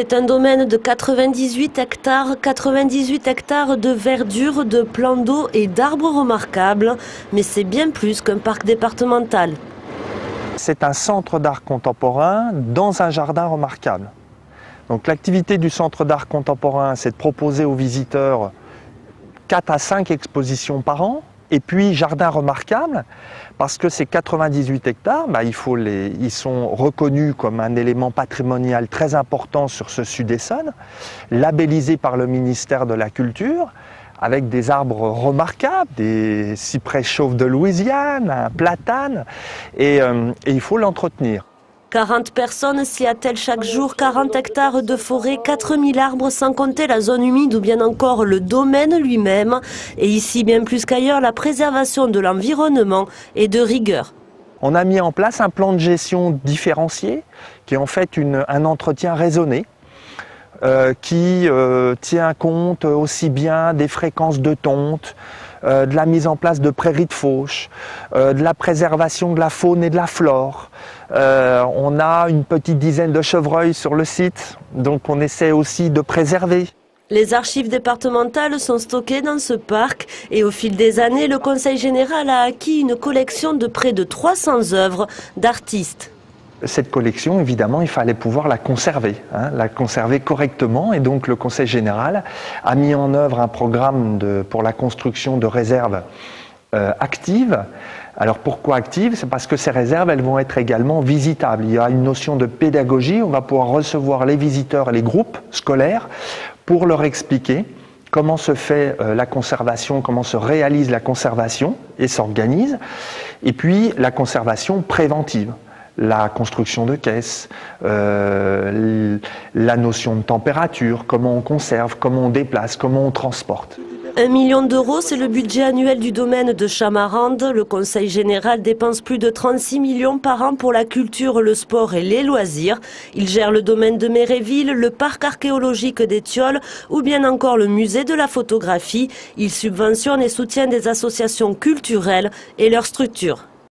C'est un domaine de 98 hectares de verdure, de plans d'eau et d'arbres remarquables, mais c'est bien plus qu'un parc départemental. C'est un centre d'art contemporain dans un jardin remarquable. Donc l'activité du centre d'art contemporain, c'est de proposer aux visiteurs 4 à 5 expositions par an. Et puis jardin remarquable, parce que ces 98 hectares, ils sont reconnus comme un élément patrimonial très important sur ce Sud-Essonne, labellisés par le ministère de la Culture, avec des arbres remarquables, des cyprès chauves de Louisiane, un platane, et il faut l'entretenir. 40 personnes s'y attellent chaque jour, 40 hectares de forêt, 4000 arbres sans compter la zone humide ou bien encore le domaine lui-même. Et ici, bien plus qu'ailleurs, la préservation de l'environnement est de rigueur. On a mis en place un plan de gestion différencié qui est en fait un entretien raisonné qui tient compte aussi bien des fréquences de tonte, de la mise en place de prairies de fauche, de la préservation de la faune et de la flore. On a une petite dizaine de chevreuils sur le site, donc on essaie aussi de préserver. Les archives départementales sont stockées dans ce parc et au fil des années, le Conseil général a acquis une collection de près de 300 œuvres d'artistes. Cette collection, évidemment, il fallait pouvoir la conserver correctement. Et donc, le Conseil général a mis en œuvre un programme pour la construction de réserves actives. Alors, pourquoi actives? C'est parce que ces réserves, elles vont être également visitables. Il y a une notion de pédagogie. On va pouvoir recevoir les visiteurs et les groupes scolaires pour leur expliquer comment se fait la conservation, comment se réalise la conservation et s'organise. Et puis, la conservation préventive. La construction de caisses, la notion de température, comment on conserve, comment on déplace, comment on transporte. 1 million d'euros, c'est le budget annuel du domaine de Chamarande. Le Conseil général dépense plus de 36 millions par an pour la culture, le sport et les loisirs. Il gère le domaine de Méréville, le parc archéologique des Thioles ou bien encore le musée de la photographie. Il subventionne et soutient des associations culturelles et leurs structures.